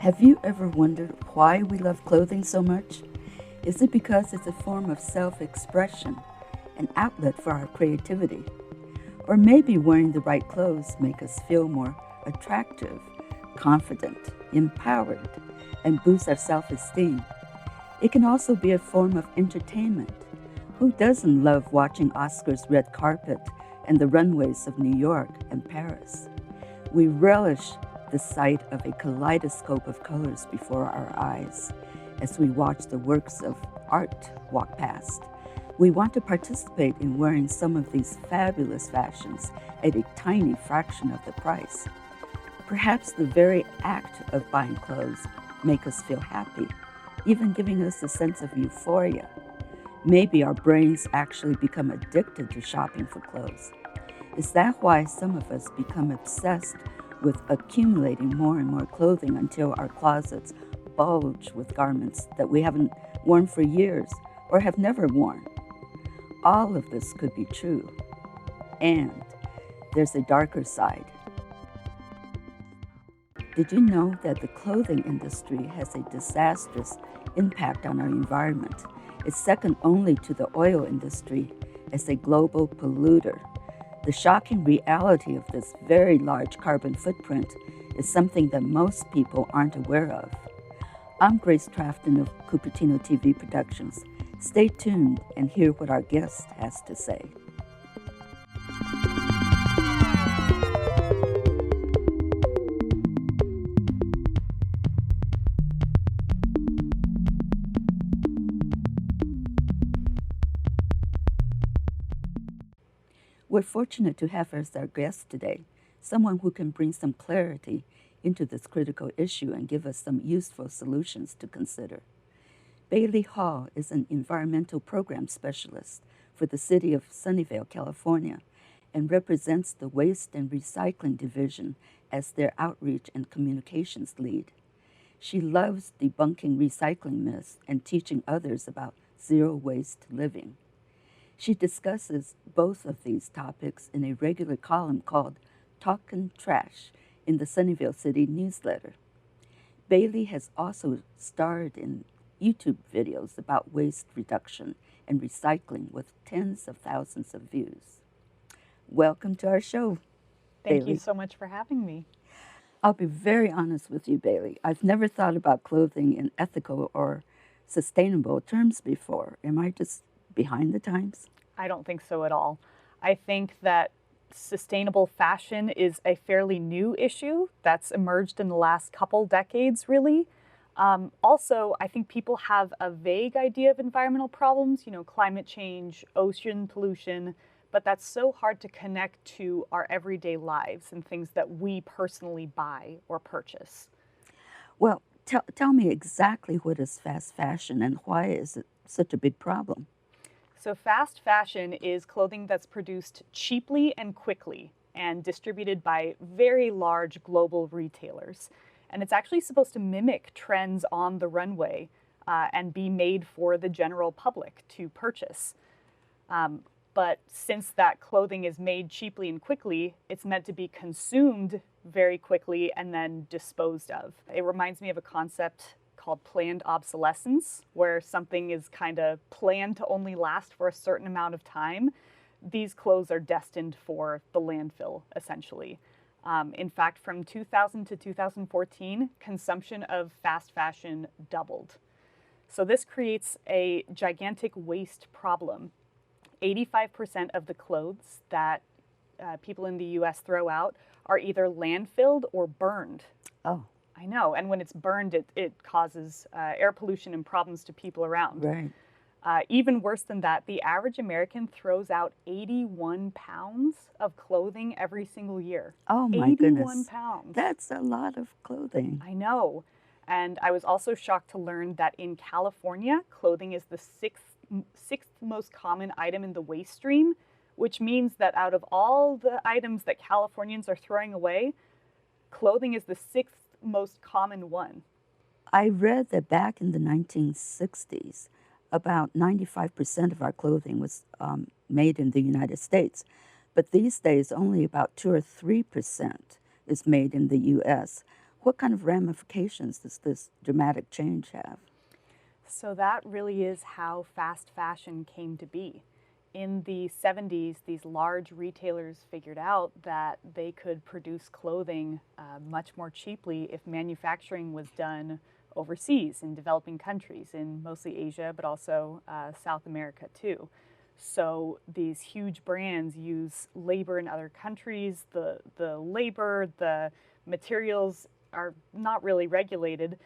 Have you ever wondered why we love clothing so much? Is it because it's a form of self-expression, an outlet for our creativity? Or maybe wearing the right clothes make us feel more attractive, confident, empowered, and boost our self-esteem. It can also be a form of entertainment. Who doesn't love watching Oscar's red carpet and the runways of New York and Paris? We relish the sight of a kaleidoscope of colors before our eyes as we watch the works of art walk past. We want to participate in wearing some of these fabulous fashions at a tiny fraction of the price. Perhaps the very act of buying clothes make us feel happy, even giving us a sense of euphoria. Maybe our brains actually become addicted to shopping for clothes. Is that why some of us become obsessed with accumulating more and more clothing until our closets bulge with garments that we haven't worn for years or have never worn? All of this could be true. And there's a darker side. Did you know that the clothing industry has a disastrous impact on our environment? It's second only to the oil industry as a global polluter. The shocking reality of this very large carbon footprint is something that most people aren't aware of. I'm Grace Trafton of Cupertino TV Productions. Stay tuned and hear what our guest has to say. We're fortunate to have as our guest today someone who can bring some clarity into this critical issue and give us some useful solutions to consider. Bailey Hall is an environmental program specialist for the city of Sunnyvale, California, and represents the Waste and Recycling Division as their outreach and communications lead. She loves debunking recycling myths and teaching others about zero-waste living. She discusses both of these topics in a regular column called Talkin' Trash in the Sunnyvale City newsletter. Bailey has also starred in YouTube videos about waste reduction and recycling with tens of thousands of views. Welcome to our show, Thank Bailey. you so much for having me. I'll be very honest with you, Bailey. I've never thought about clothing in ethical or sustainable terms before. Am I just behind the times? I don't think so at all. I think that sustainable fashion is a fairly new issue that's emerged in the last couple decades, really. Also, I think people have a vague idea of environmental problems, climate change, ocean pollution, but that's so hard to connect to our everyday lives and things that we personally buy or purchase. Well, tell me exactly what is fast fashion and why is it such a big problem? So fast fashion is clothing that's produced cheaply and quickly and distributed by very large global retailers. And it's actually supposed to mimic trends on the runway and be made for the general public to purchase. But since that clothing is made cheaply and quickly, it's meant to be consumed very quickly and then disposed of. It reminds me of a concept called planned obsolescence, where something is kind of planned to only last for a certain amount of time. These clothes are destined for the landfill, essentially. In fact, from 2000 to 2014, consumption of fast fashion doubled. So this creates a gigantic waste problem. 85% of the clothes that people in the US throw out are either landfilled or burned. Oh. I know, and when it's burned, it causes air pollution and problems to people around. Right. Even worse than that, the average American throws out 81 pounds of clothing every single year. Oh my 81 goodness. pounds. That's a lot of clothing. I know. And I was also shocked to learn that in California, clothing is the sixth most common item in the waste stream, which means that out of all the items that Californians are throwing away, clothing is the sixth most common one. I read that back in the 1960s, about 95% of our clothing was made in the United States. But these days, only about 2 or 3% is made in the U.S. What kind of ramifications does this dramatic change have? So that really is how fast fashion came to be. In the 70s, these large retailers figured out that they could produce clothing much more cheaply if manufacturing was done overseas in developing countries, in mostly Asia, but also South America too. So these huge brands use labor in other countries. The labor, the materials are not really regulated.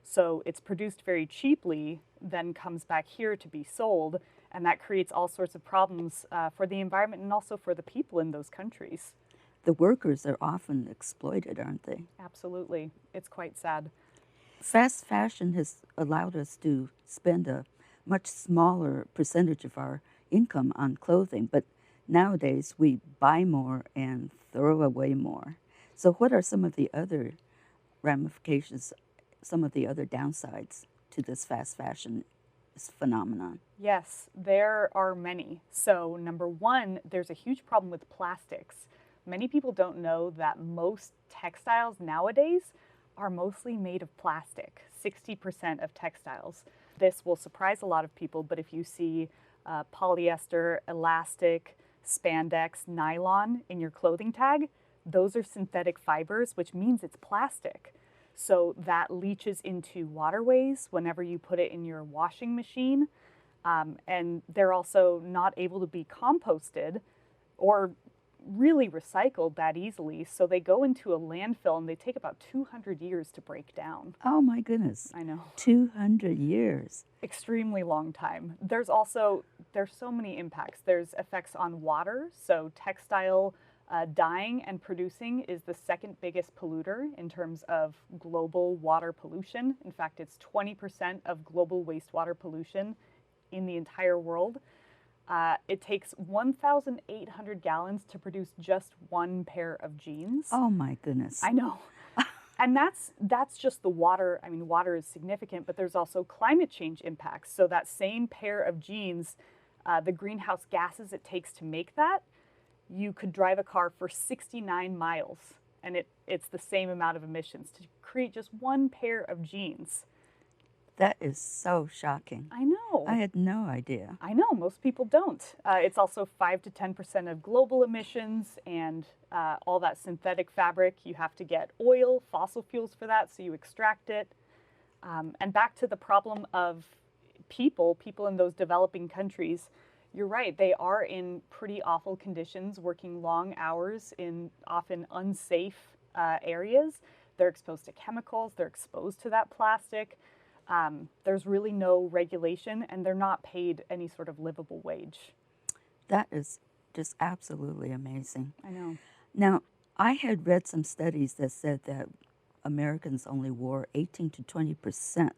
So it's produced very cheaply, then comes back here to be sold. And that creates all sorts of problems for the environment and also for the people in those countries. The workers are often exploited, aren't they? Absolutely. It's quite sad. Fast fashion has allowed us to spend a much smaller percentage of our income on clothing, but nowadays we buy more and throw away more. So, what are some of the other ramifications, some of the other downsides to this fast fashion phenomenon? Yes, there are many. So, number one, there's a huge problem with plastics. Many people don't know that most textiles nowadays are mostly made of plastic, 60% of textiles. This will surprise a lot of people, but if you see polyester, elastic, spandex, nylon in your clothing tag, those are synthetic fibers, which means it's plastic. So that leaches into waterways whenever you put it in your washing machine. And they're also not able to be composted or really recycled that easily. So they go into a landfill and they take about 200 years to break down. Oh my goodness. I know. 200 years. Extremely long time. There's so many impacts. There's effects on water. So textile dyeing and producing is the second biggest polluter in terms of global water pollution. In fact, it's 20% of global wastewater pollution in the entire world. It takes 1,800 gallons to produce just one pair of jeans. Oh my goodness. I know. And that's just the water. I mean, water is significant, but there's also climate change impacts. So that same pair of jeans, the greenhouse gases it takes to make that, you could drive a car for 69 miles, and it's the same amount of emissions to create just one pair of jeans. That is so shocking. I know. I had no idea. I know, most people don't. It's also 5 to 10% of global emissions, and all that synthetic fabric, you have to get oil, fossil fuels for that, so you extract it. And back to the problem of people in those developing countries, you're right, they are in pretty awful conditions, working long hours in often unsafe areas. They're exposed to chemicals, they're exposed to that plastic. There's really no regulation, and they're not paid any sort of livable wage. That is just absolutely amazing. I know. Now, I had read some studies that said that Americans only wore 18 to 20%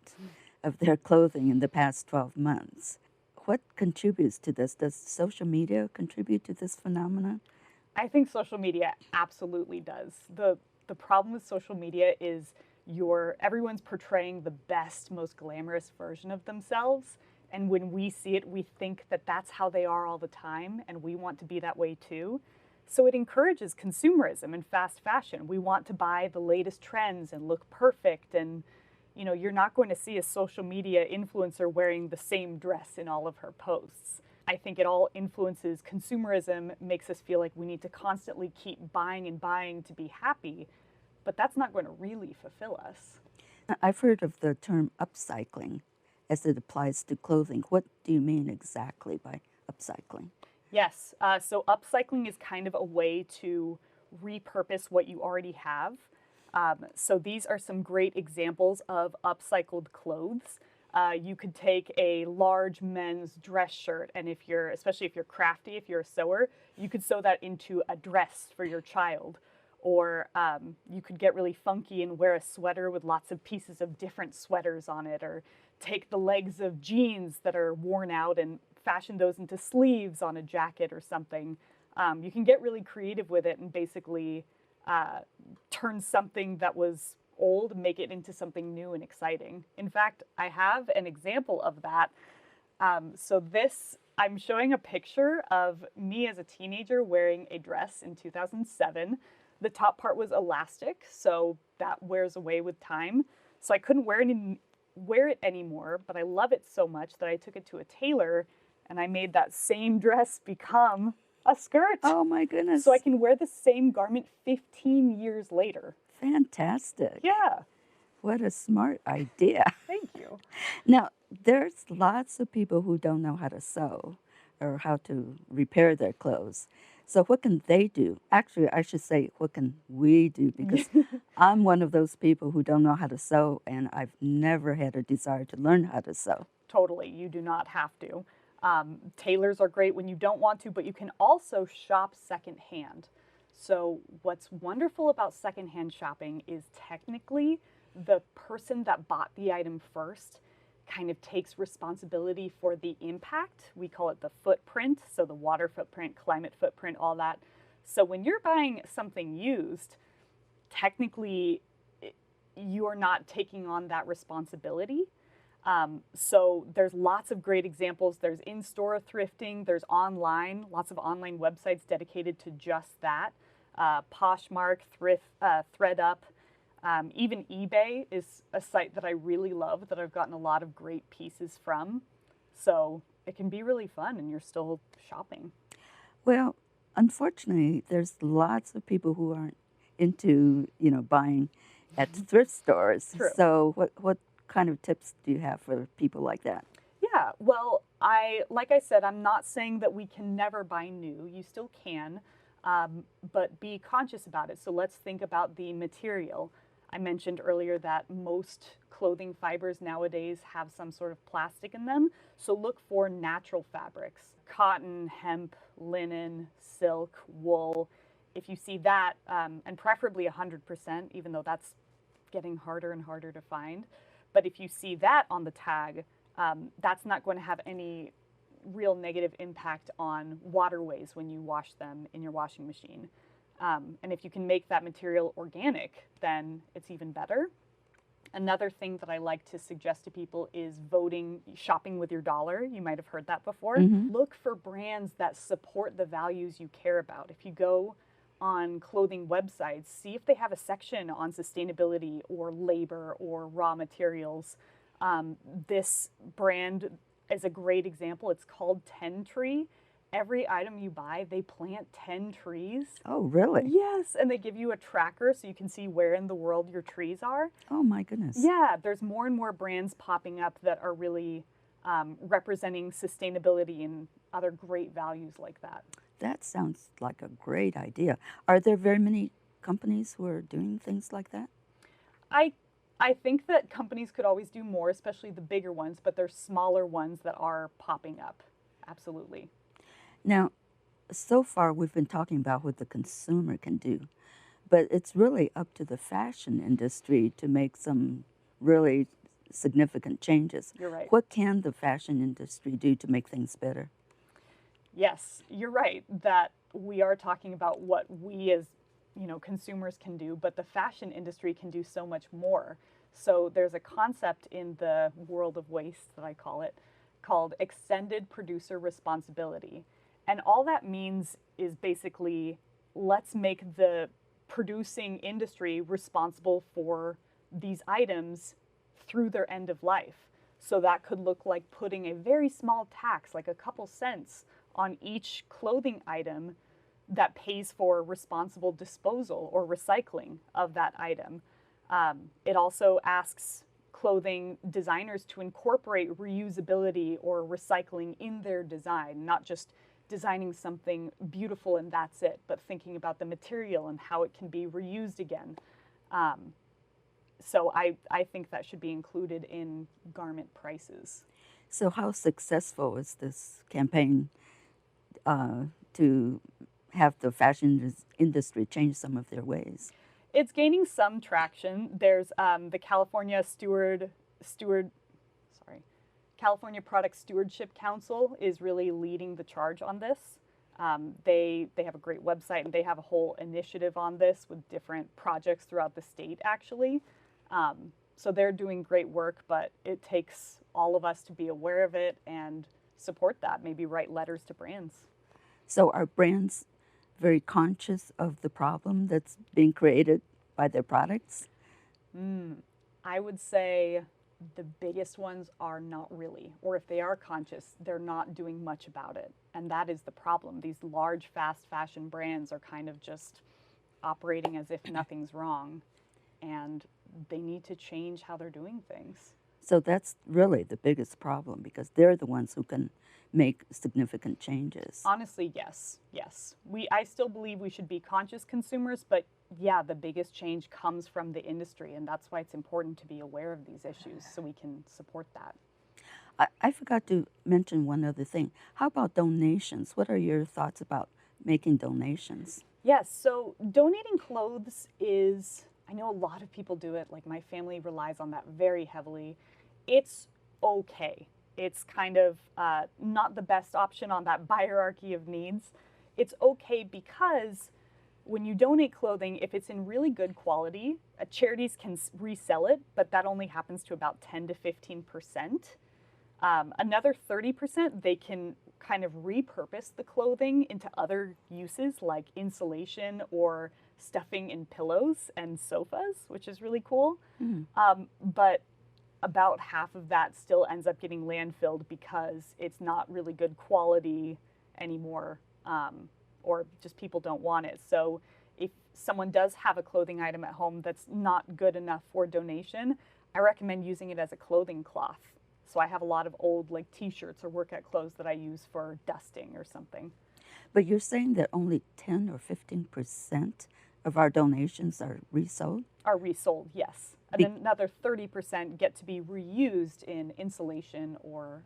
of their clothing in the past 12 months. What contributes to this? Does social media contribute to this phenomenon? I think social media absolutely does. The problem with social media is everyone's portraying the best, most glamorous version of themselves. And when we see it, we think that that's how they are all the time, and we want to be that way too. So it encourages consumerism and fast fashion. We want to buy the latest trends and look perfect. And, you're not going to see a social media influencer wearing the same dress in all of her posts. I think it all influences consumerism, makes us feel like we need to constantly keep buying and buying to be happy. But that's not going to really fulfill us. I've heard of the term upcycling as it applies to clothing. What do you mean exactly by upcycling? Yes, so upcycling is kind of a way to repurpose what you already have. So these are some great examples of upcycled clothes. You could take a large men's dress shirt, and especially if you're crafty, if you're a sewer, you could sew that into a dress for your child. Or you could get really funky and wear a sweater with lots of pieces of different sweaters on it, or take the legs of jeans that are worn out and fashion those into sleeves on a jacket or something. You can get really creative with it and basically turn something that was old, make it into something new and exciting. In fact, I have an example of that. I'm showing a picture of me as a teenager wearing a dress in 2007. The top part was elastic, so that wears away with time. So I couldn't wear it anymore, but I love it so much that I took it to a tailor and I made that same dress become a skirt. Oh my goodness. So I can wear the same garment 15 years later. Fantastic. Yeah. What a smart idea. Thank you. Now, there's lots of people who don't know how to sew or how to repair their clothes. So what can they do? Actually, I should say, what can we do? Because I'm one of those people who don't know how to sew, and I've never had a desire to learn how to sew. Totally. You do not have to. Tailors are great when you don't want to, but you can also shop secondhand. So what's wonderful about secondhand shopping is technically the person that bought the item first kind of takes responsibility for the impact. We call it the footprint, so the water footprint, climate footprint, all that. So when you're buying something used, technically you're not taking on that responsibility. So there's lots of great examples. There's in-store thrifting, there's online, lots of online websites dedicated to just that. Poshmark, ThredUp, even eBay is a site that I really love that I've gotten a lot of great pieces from. So it can be really fun and you're still shopping. Well, unfortunately, there's lots of people who aren't into, buying at thrift stores. True. So what kind of tips do you have for people like that? Yeah, well, like I said, I'm not saying that we can never buy new. You still can, but be conscious about it. So let's think about the material. I mentioned earlier that most clothing fibers nowadays have some sort of plastic in them. So look for natural fabrics, cotton, hemp, linen, silk, wool. If you see that, and preferably 100%, even though that's getting harder and harder to find. But if you see that on the tag, that's not going to have any real negative impact on waterways when you wash them in your washing machine. And if you can make that material organic, then it's even better. Another thing that I like to suggest to people is shopping with your dollar. You might have heard that before. Mm-hmm. Look for brands that support the values you care about. If you go on clothing websites, see if they have a section on sustainability or labor or raw materials. This brand is a great example. It's called 10 Tree. Every item you buy, they plant 10 trees. Oh, really? Yes, and they give you a tracker so you can see where in the world your trees are. Oh, my goodness. Yeah, there's more and more brands popping up that are really representing sustainability and other great values like that. That sounds like a great idea. Are there very many companies who are doing things like that? I think that companies could always do more, especially the bigger ones, but there's smaller ones that are popping up. Absolutely. Now, so far we've been talking about what the consumer can do, but it's really up to the fashion industry to make some really significant changes. You're right. What can the fashion industry do to make things better? Yes, you're right that we are talking about what we as consumers can do, but the fashion industry can do so much more. So there's a concept in the world of waste that I call it, called extended producer responsibility. And all that means is basically, let's make the producing industry responsible for these items through their end of life. So that could look like putting a very small tax, like a couple cents, on each clothing item that pays for responsible disposal or recycling of that item. It also asks clothing designers to incorporate reusability or recycling in their design, not just designing something beautiful and that's it, but thinking about the material and how it can be reused again. So I think that should be included in garment prices. So how successful is this campaign to have the fashion industry change some of their ways? It's gaining some traction. There's the California Product Stewardship Council is really leading the charge on this. They have a great website and they have a whole initiative on this with different projects throughout the state, actually. So they're doing great work, but it takes all of us to be aware of it and support that, maybe write letters to brands. So are brands very conscious of the problem that's being created by their products? I would say the biggest ones are not really, or if they are conscious, they're not doing much about it. And that is the problem. These large, fast fashion brands are kind of just operating as if nothing's wrong, and they need to change how they're doing things. So that's really the biggest problem because they're the ones who can make significant changes. Honestly, yes, yes. I still believe we should be conscious consumers, but yeah, the biggest change comes from the industry, and that's why it's important to be aware of these issues so we can support that. I forgot to mention one other thing. How about donations? What are your thoughts about making donations? Yes, so donating clothes is, I know a lot of people do it, like my family relies on that very heavily. It's okay. It's kind of not the best option on that hierarchy of needs. It's okay because when you donate clothing, if it's in really good quality, charities can resell it, but that only happens to about 10 to 15%. Another 30%, they can kind of repurpose the clothing into other uses like insulation or stuffing in pillows and sofas, which is really cool. But about half of that still ends up getting landfilled because it's not really good quality anymore, or just people don't want it. So if someone does have a clothing item at home that's not good enough for donation, I recommend using it as a clothing cloth. So I have a lot of old like t-shirts or workout clothes that I use for dusting or something. But you're saying that only 10 or 15% of our donations are resold? Are resold, yes. And then another 30% get to be reused in insulation or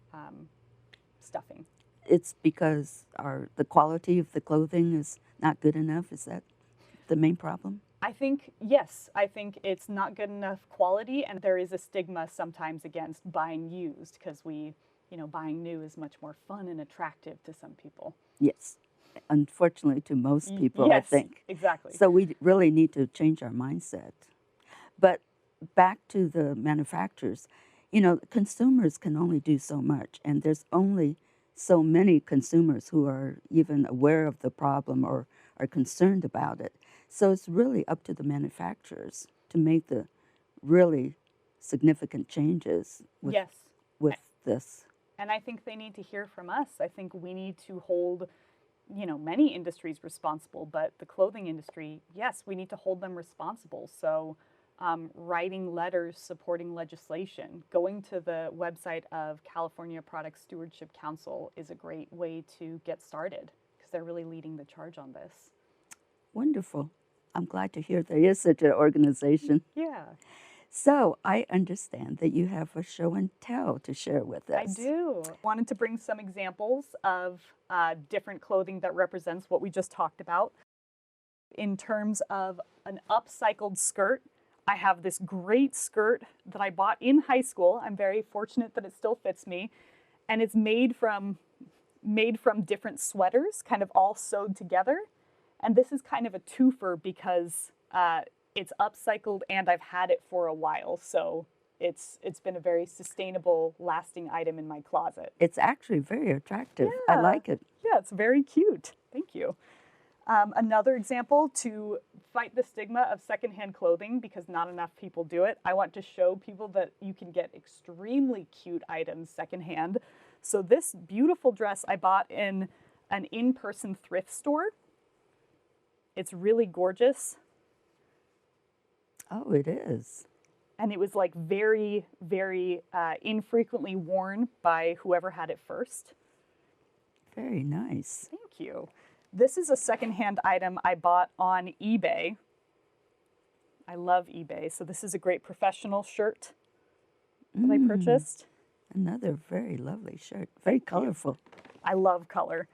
stuffing. It's because the quality of the clothing is not good enough? Is that the main problem? I think, yes, I think it's not good enough quality, and there is a stigma sometimes against buying used because buying new is much more fun and attractive to some people. Yes. Unfortunately, to most people, yes, I think. Exactly. So we really need to change our mindset. But back to the manufacturers, consumers can only do so much, and there's only so many consumers who are even aware of the problem or are concerned about it. So it's really up to the manufacturers to make the really significant changes with this. And I think they need to hear from us. I think we need to hold, many industries responsible, but the clothing industry, yes, we need to hold them responsible. So writing letters supporting legislation, going to the website of California Product Stewardship Council is a great way to get started because they're really leading the charge on this. Wonderful. I'm glad to hear there is such an organization. Yeah. So I understand that you have a show and tell to share with us. I do. Wanted to bring some examples of different clothing that represents what we just talked about. In terms of an upcycled skirt, I have this great skirt that I bought in high school. I'm very fortunate that it still fits me. And it's made from different sweaters, kind of all sewed together. And this is kind of a twofer because it's upcycled and I've had it for a while. So it's been a very sustainable, lasting item in my closet. It's actually very attractive. Yeah. I like it. Yeah, it's very cute. Thank you. Another example to fight the stigma of secondhand clothing, because not enough people do it, I want to show people that you can get extremely cute items secondhand. So this beautiful dress I bought in an in-person thrift store. It's really gorgeous. Oh, it is. And it was like very, very infrequently worn by whoever had it first. Very nice. Thank you. This is a secondhand item I bought on eBay. I love eBay. So this is a great professional shirt that I purchased. Another very lovely shirt. Very colorful. I love color.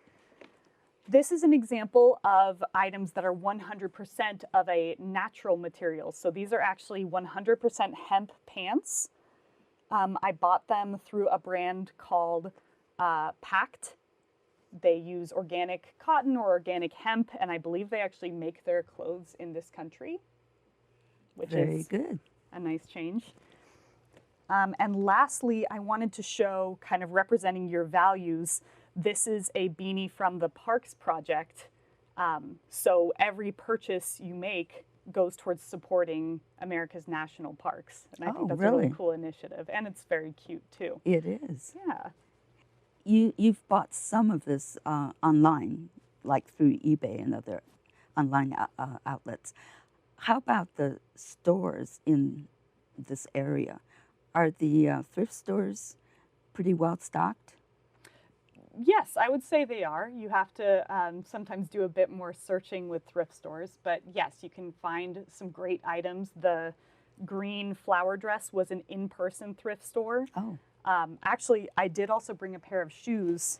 This is an example of items that are 100% of a natural material. So these are actually 100% hemp pants. I bought them through a brand called Pact. They use organic cotton or organic hemp, and I believe they actually make their clothes in this country, which is good. A nice change. And lastly, I wanted to show, kind of representing your values, this is a beanie from the Parks Project. So every purchase you make goes towards supporting America's national parks. And I think that's a really cool initiative. And it's very cute too. It is. Yeah. You've bought some of this online, like through eBay and other online outlets. How about the stores in this area? Are the thrift stores pretty well stocked? Yes, I would say they are. You have to sometimes do a bit more searching with thrift stores, but yes, you can find some great items. The green flower dress was an in-person thrift store. Oh. Actually, I did also bring a pair of shoes,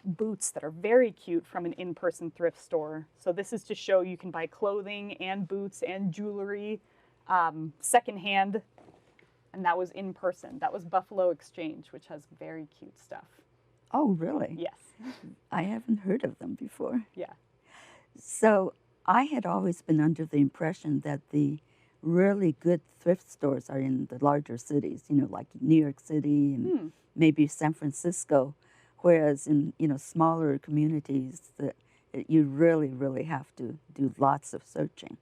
boots that are very cute from an in-person thrift store. So this is to show you can buy clothing and boots and jewelry secondhand, and that was in person. That was Buffalo Exchange, which has very cute stuff. Oh, really? Yes. I haven't heard of them before. Yeah. So I had always been under the impression that the really good thrift stores are in the larger cities, like New York City and maybe San Francisco, whereas in, smaller communities that you really, really have to do lots of searching.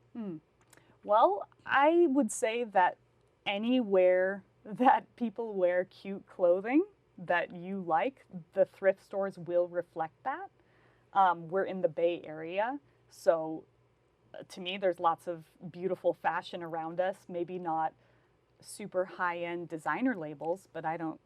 Well, I would say that anywhere that people wear cute clothing that you like, the thrift stores will reflect that. We're in the Bay Area, so to me, there's lots of beautiful fashion around us. Maybe not super high-end designer labels, but I don't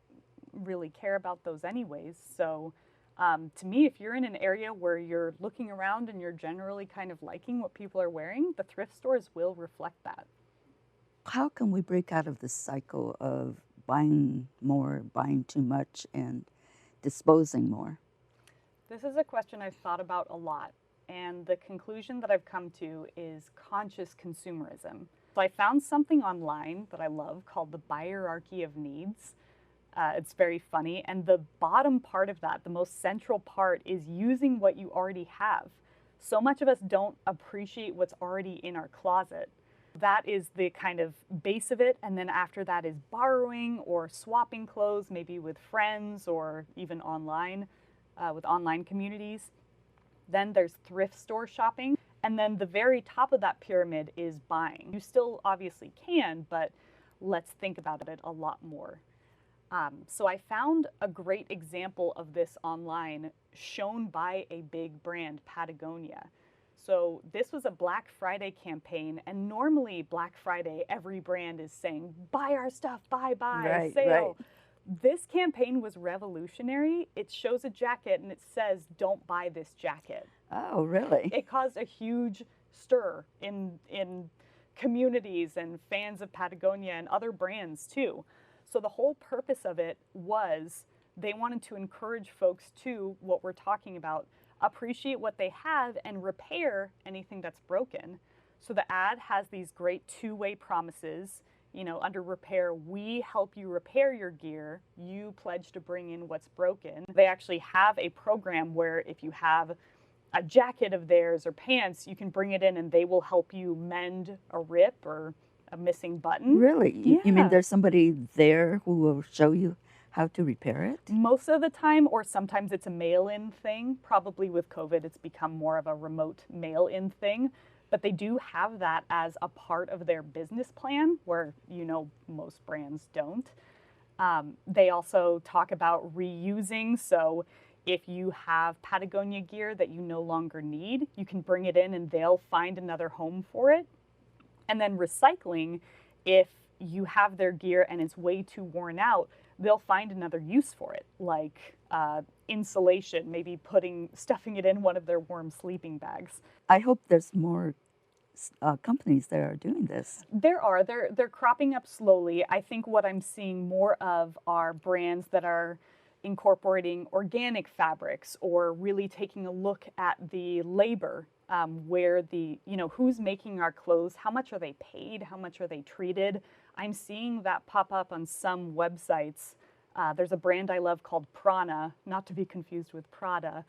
really care about those anyways. So to me, if you're in an area where you're looking around and you're generally kind of liking what people are wearing, the thrift stores will reflect that. How can we break out of this cycle of buying more, buying too much, and disposing more? This is a question I've thought about a lot. And the conclusion that I've come to is conscious consumerism. So I found something online that I love called the hierarchy of needs. It's very funny. And the bottom part of that, the most central part, is using what you already have. So much of us don't appreciate what's already in our closet. That is the kind of base of it. And then after that is borrowing or swapping clothes, maybe with friends or even online, with online communities. Then there's thrift store shopping. And then the very top of that pyramid is buying. You still obviously can, but let's think about it a lot more. So I found a great example of this online shown by a big brand, Patagonia. So this was a Black Friday campaign, and normally Black Friday, every brand is saying, buy our stuff, buy, Right, sale. right. This campaign was revolutionary. It shows a jacket and it says, don't buy this jacket. Oh, really? It caused a huge stir in communities and fans of Patagonia and other brands too. So the whole purpose of it was they wanted to encourage folks to, what we're talking about, appreciate what they have and repair anything that's broken. So the ad has these great two-way promises. Under repair, we help you repair your gear. You pledge to bring in what's broken. They actually have a program where if you have a jacket of theirs or pants, you can bring it in and they will help you mend a rip or a missing button. Really? Yeah. You mean there's somebody there who will show you how to repair it? Most of the time, or sometimes it's a mail-in thing. Probably with COVID, it's become more of a remote mail-in thing. But they do have that as a part of their business plan, where most brands don't. They also talk about reusing. So if you have Patagonia gear that you no longer need, you can bring it in and they'll find another home for it. And then recycling, if you have their gear and it's way too worn out, they'll find another use for it, like insulation, maybe stuffing it in one of their warm sleeping bags. I hope there's more companies that are doing this. There are. They're cropping up slowly. I think what I'm seeing more of are brands that are incorporating organic fabrics or really taking a look at the labor, where who's making our clothes, how much are they paid, how much are they treated. I'm seeing that pop up on some websites. There's a brand I love called Prana, not to be confused with Prada,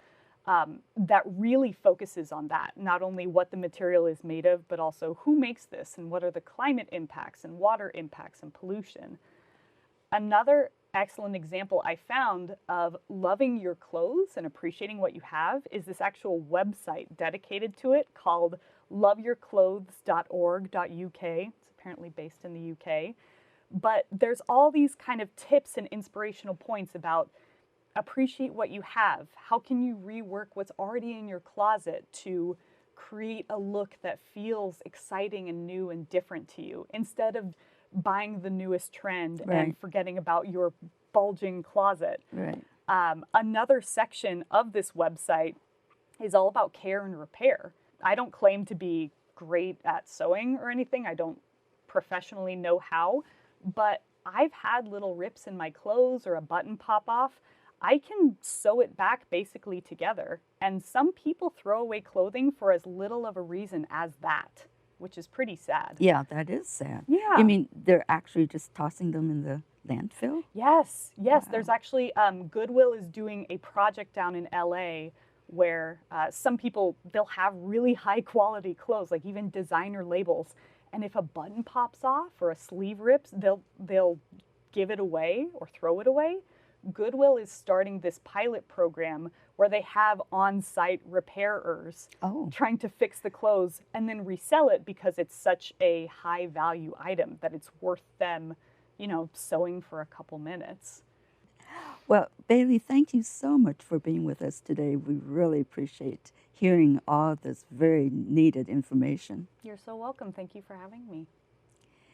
that really focuses on that. Not only what the material is made of, but also who makes this and what are the climate impacts and water impacts and pollution. Another excellent example I found of loving your clothes and appreciating what you have is this actual website dedicated to it called loveyourclothes.org.uk. It's apparently based in the UK. But there's all these kind of tips and inspirational points about appreciate what you have. How can you rework what's already in your closet to create a look that feels exciting and new and different to you instead of buying the newest trend and forgetting about your bulging closet. Right. Another section of this website is all about care and repair. I don't claim to be great at sewing or anything. I don't professionally know how, but I've had little rips in my clothes or a button pop off. I can sew it back basically together. And some people throw away clothing for as little of a reason as that, which is pretty sad. Yeah, that is sad. Yeah. You mean they're actually just tossing them in the landfill? Yes, yes. Wow. There's actually, Goodwill is doing a project down in LA where some people, they'll have really high quality clothes, like even designer labels. And if a button pops off or a sleeve rips, they'll give it away or throw it away. Goodwill is starting this pilot program where they have on-site repairers trying to fix the clothes and then resell it because it's such a high value item that it's worth them, sewing for a couple minutes. Well, Bailey, thank you so much for being with us today. We really appreciate hearing all this very needed information. You're so welcome. Thank you for having me.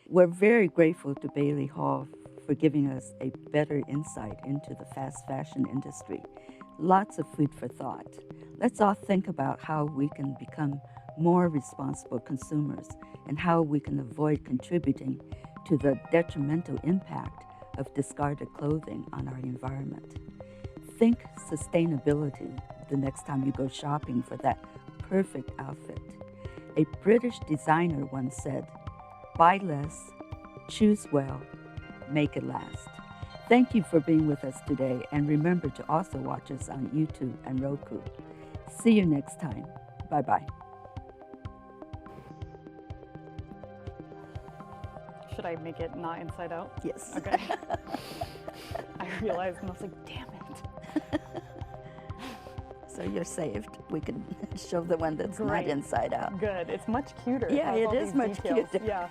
We're very grateful to Bailey Hall for giving us a better insight into the fast fashion industry. Lots of food for thought. Let's all think about how we can become more responsible consumers and how we can avoid contributing to the detrimental impact of discarded clothing on our environment. Think sustainability the next time you go shopping for that perfect outfit. A British designer once said, "Buy less, choose well, make it last." Thank you for being with us today, and remember to also watch us on YouTube and Roku. See you next time. Bye-bye. Should I make it not inside out? Yes. Okay. I realized and I was like, damn it. So you're saved. We can show the one that's not Great. inside out. Good. It's much cuter. Yeah, has it all is these much details. cuter. Yeah.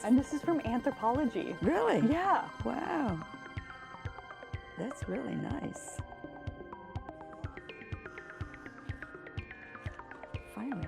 And this is from Anthropology. Really? Yeah. Wow. That's really nice. Finally.